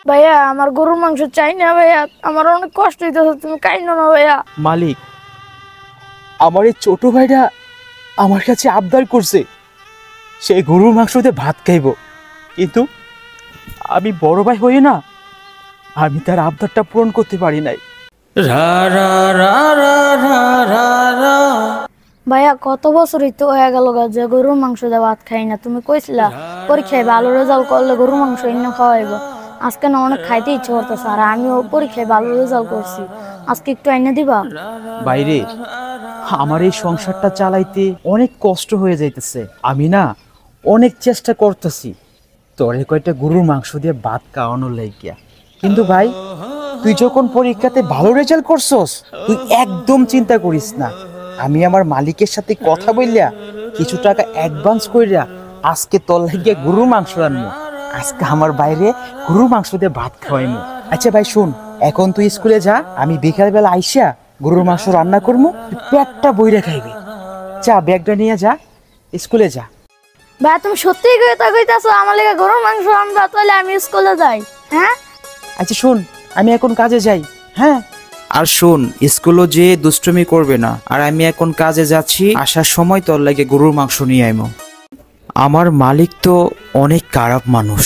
ভাইয়া আমার গরুর মাংস চাই না ভাইয়া, আমার অনেক কষ্ট হইতেছে, তুমি কাইনো না ভাইয়া। মালিক, আমার এই ছোট ভাইটা আমার কাছে আবদার করছে সেই গরুর মাংস দিয়ে ভাত খাইব, কিন্তু আমি বড় ভাই হই না, আমি তার আবদারটা পূরণ করতে পারি নাই। ভাইয়া কত বছরই তো হয়ে গেল যে গরুর মাংস দিয়ে ভাত খাই না, তুমি কইছিলা পরীক্ষায় ভালো রেজাল্ট করলে গরুর মাংস এনে খাওয়াইব। আজকে না অনেক খাইতে ইচ্ছে করতেছে, আর আমিও পরীক্ষায় ভালো রেজাল্ট করছি, আজকে একটু এনে দিবা? বাইরে আমার এই সংসারটা চালাইতে অনেক কষ্ট হয়ে যাইতেছে, আমি না অনেক চেষ্টা করতেছি তোরে কয়টা গরুর মাংস দিয়ে ভাত খাওয়ানোর লাগিয়া, কিন্তু ভাই তুই যখন পরীক্ষাতে ভালো রেজাল্ট করছস তুই একদম চিন্তা করিস না, আমি আমার মালিকের সাথে কথা বললিয়া কিছু টাকা অ্যাডভান্স কইরা আজকে তোর লাগিয়া গরুর মাংস আনবো, আজকে আমার বাইরে গরুর মাংস দিয়ে ভাত খাওয়াইমু। আচ্ছা ভাই শুন, এখন তুই স্কুলে যা, আমি বিকালবেলা আইসা গরুর মাংস রান্না করবো, পেটটা বইরে খাইবি। যা ব্যাগটা নিয়ে যা, স্কুলে যা। ভাই তুমি সত্যিই কইতাছো আমার লাগা গরুর মাংস আনবা? তাহলে আমি স্কুলে যাই। হ্যাঁ আচ্ছা শোন, আমি এখন কাজে যাই। হ্যাঁ আর শোন, স্কুলও যে দুষ্টুমি করবে না, আর আমি এখন কাজে যাচ্ছি, আসার সময় তোর লাগে গরুর মাংস নিয়ে আইমো। আমার মালিক তো অনেক খারাপ মানুষ,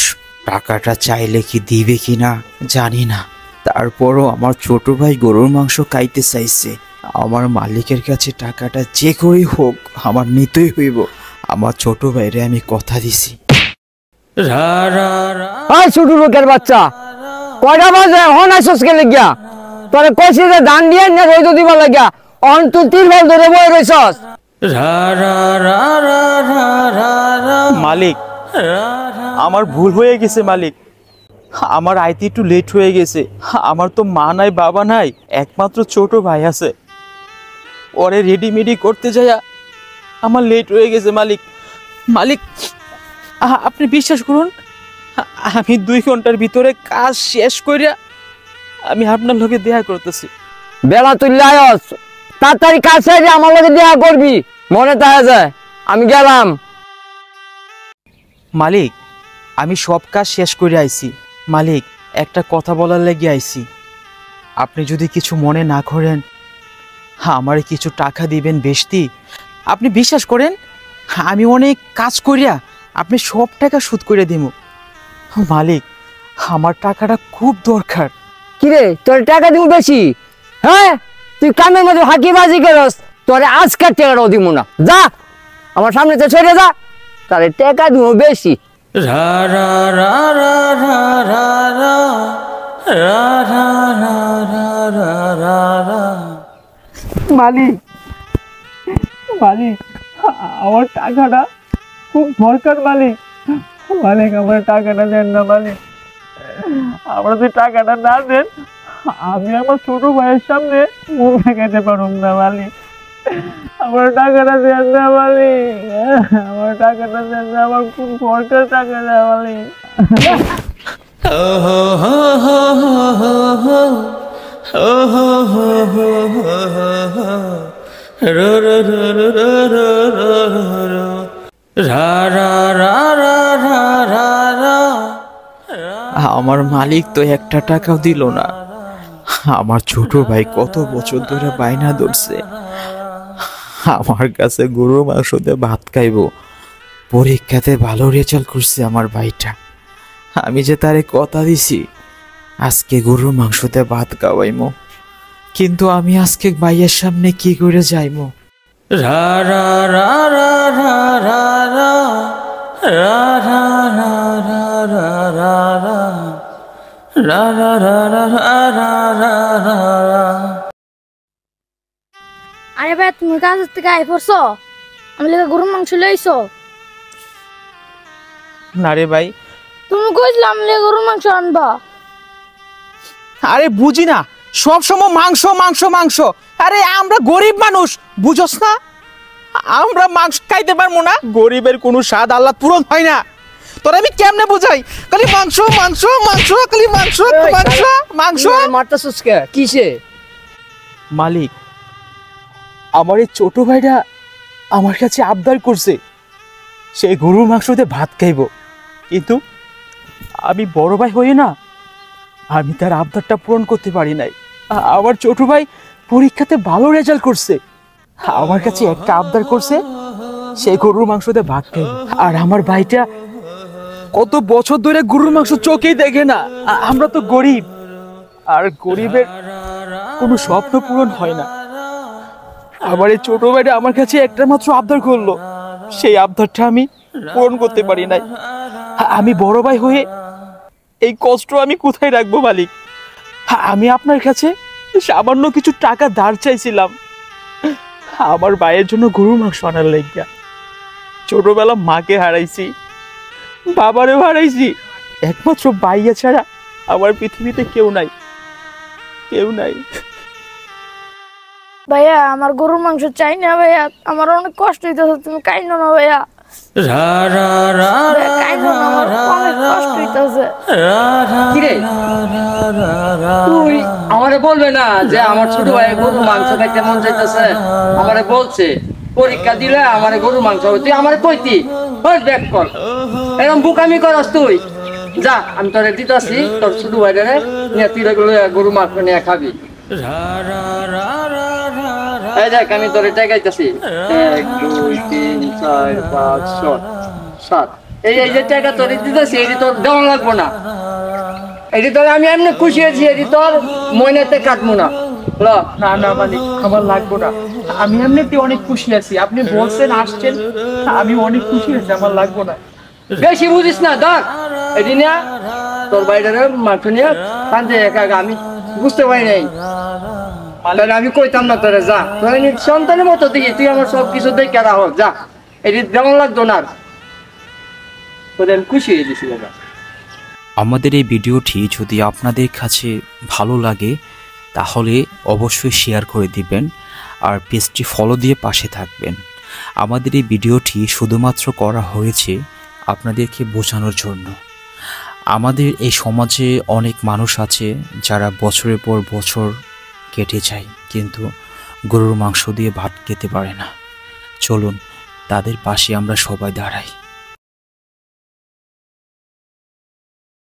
টাকাটা চাইলে কি দিবে কিনা জানি না, তারপরও আমার ছোট ভাই গরুর মাংস খাইতে চাইছে, আমার মালিকের কাছে টাকাটা যে করেই হোক আমার নিতেই হইব। আমার ছোট ভাইরে আমি কথা দিছি। ছোট লোকের বাচ্চা, কয়টা বাজে হন আইসস কে লাগিয়া? তোরে কইছি যে ধান দিয়ে না রইদ দিবা লাগিয়া, অন তুই তিরপল ধরে বই রইছস। মালিক আমার ভুল হয়ে গেছে মালিক, আমার আইতে একটু লেট হয়ে গেছে, আমার তো মা নাই বাবা নাই, একমাত্র ছোট ভাই আছে, ওরে রেডিমেডি করতে যাইয়া আমার লেট হয়ে গেছে মালিক। মালিক আপনি বিশ্বাস করুন, আমি 2 ঘন্টার ভিতরে কাজ শেষ করিয়া আমি আপনার লগে দেখা করতেছি। বেলা তুই লায়স, তাড়াতাড়ি কাজ সেরে আমার লগে দেখা করবি, মনে থাকে যায়। আমি গেলাম। মালিক আমি সব কাজ শেষ করে আইছি, মালিক একটা কথা বলার লেগে আইছি, আপনি যদি কিছু মনে না করেন আমারে কিছু টাকা দিবেন বেশি। আপনি বিশ্বাস করেন আমি অনেক কাজ করিয়া আপনি সব টাকা শোধ করে দিব। মালিক আমার টাকাটা খুব দরকার। কিরে তোর টাকা দিব বেশি? হ্যাঁ তুই কামের মধ্যে হাকিবাজি করস, তোরে আজকের টাকাটাও দিব না, যা আমার সামনে থেকে সরে যা, তাহলে টাকা দিব বেশি। মালিক মালিক আমার টাকাটা খুব দরকার মালিক, মালিক আমার টাকাটা দেন না মালিক, আমরা যদি টাকাটা না দেন আমি আমার ছোট ভাইয়ের সামনে মুখ দেখাতে পারব না মালিক, আমার টাকাটা দেন না মালিক, আমার টাকাটা দেন না, আমার খুব দরকার টাকাটা মালিক। আমার মালিক তো একটা টাকাও দিল না, আমার ছোট ভাই কত বছর ধরে বায়না ধরছে আমার কাছে গরুর মাংস দিয়ে ভাত খাইব, পরীক্ষাতে ভালো রেজাল্ট করছে আমার ভাইটা, আমি যে তারে কথা দিছি আজকে গরুর মাংস দিয়ে ভাত খাওয়াইমো, কিন্তু আমি আজকে ভাইয়ের সামনে কি করে যাইমো? আরে ভাই তুমি কাজ থেকে আই পড়ছো, আমি লাগা গরুর মাংস লইছো? না রে ভাই, তুমি কইছিলাম আমি লাগা গরুর মাংস আনবা। আরে বুঝি না, সব সময় মাংস মাংস মাংস, আরে আমরা গরিব মানুষ বুঝোস না, আমরা মাংস খাইতে পারবো না, গরিবের কোনো স্বাদ আল্লাহ পূরণ হয় না, তোর আমি কেমনে বুঝাই, খালি মাংস মাংস মাংস, খালি মাংস মাংস মাংস। মারতাছস কে কিসে? মালিক আমার এই ছোট ভাইটা আমার কাছে আবদার করছে সেই গরুর মাংস দিয়ে ভাত খাইব, কিন্তু আমি বড় ভাই হই না, আমি তার আবদারটা পূরণ করতে পারি নাই। আমার ছোট ভাই পরীক্ষাতে ভালো রেজাল্ট করছে, আমার কাছে একটা আবদার করছে, সেই গরুর মাংস দিয়ে ভাত খাই। আর আমার ভাইটা কত বছর ধরে গরুর মাংস চোখেই দেখে না। আমরা তো গরিব, আর গরিবের কোনো স্বপ্ন পূরণ হয় না। আমার এই ছোট ভাইটা আমার কাছে একটা মাত্র আবদার করলো, সেই আবদারটা আমি পূরণ করতে পারি নাই। আমি বড় ভাই হয়ে এই কষ্ট আমি কোথায় রাখবো মালিক? আমি আপনার কাছে সামান্য কিছু টাকা ধার চাইছিলাম আমার ভাইয়ের জন্য গরুর মাংস আনার লাগিয়া। ছোটবেলা মাকে হারাইছি, বাবারেও হারাইছি, একমাত্র ভাইয়া ছাড়া আমার পৃথিবীতে কেউ নাই, কেউ নাই। ভাইয়া আমার গরুর মাংস চাই না ভাইয়া, আমার অনেক কষ্ট হইতেছে, তুমি কাইনো না ভাইয়া, কাইনো না, আমার অনেক কষ্ট হইতেছে। কিরে তুই আমারে বলবে না যে আমার ছোট ভাই গরুর মাংস খাইতে মন চাইতেছে? আমারে বলছে পরীক্ষা দিলে আমারে গরুর মাংস হবে, তুই আমারে কইতি ওই ব্যাক কর, এরকম বুকামি করস তুই? যা আমি তোরে দিতাছি, তোর ছোট ভাইরে নিয়ে তুই গরুর মাংস নিয়ে খাবি। এই দেখ আমি তোরে টাকাইতেছি, 1 2 3 4 5 6 7, এই যে টাকা তোরে দিতেছি, এটি তোর দেওয়া লাগবো না, এটি তোর আমি এমনি খুশি হয়েছি, এটি তোর মইনাতে কাটবো না। না না মালিক, আমার লাগবো না, আমি এমনিতে অনেক খুশি আছি, আপনি বলছেন আসছেন, আমি অনেক খুশি আছি, আমার লাগবো না। বেশি বুঝিস না, দেখ এটি নিয়ে তোর বাইরে মাংস নিয়ে কান্দে একা একা, আমি বুঝতে পারি নাই, আমি কইতাম না তোরে। যা তোর সন্তানের মতো দেখি, তুই আমার সব কিছু দেখে রাখ, যা এটি যেমন লাগতো না, তোদের আমি খুশি হয়ে দিছি বাবা। আমাদের এই ভিডিওটি যদি আপনাদের কাছে ভালো লাগে তাহলে অবশ্যই শেয়ার করে দিবেন, আর পেজটি ফলো দিয়ে পাশে থাকবেন। আমাদের এই ভিডিওটি শুধুমাত্র করা হয়েছে আপনাদেরকে বোঝানোর জন্য। আমাদের এই সমাজে অনেক মানুষ আছে যারা বছরের পর বছর কেটে যায় কিন্তু গরুর মাংস দিয়ে ভাত খেতে পারে না। চলুন তাদের পাশে আমরা সবাই দাঁড়াই।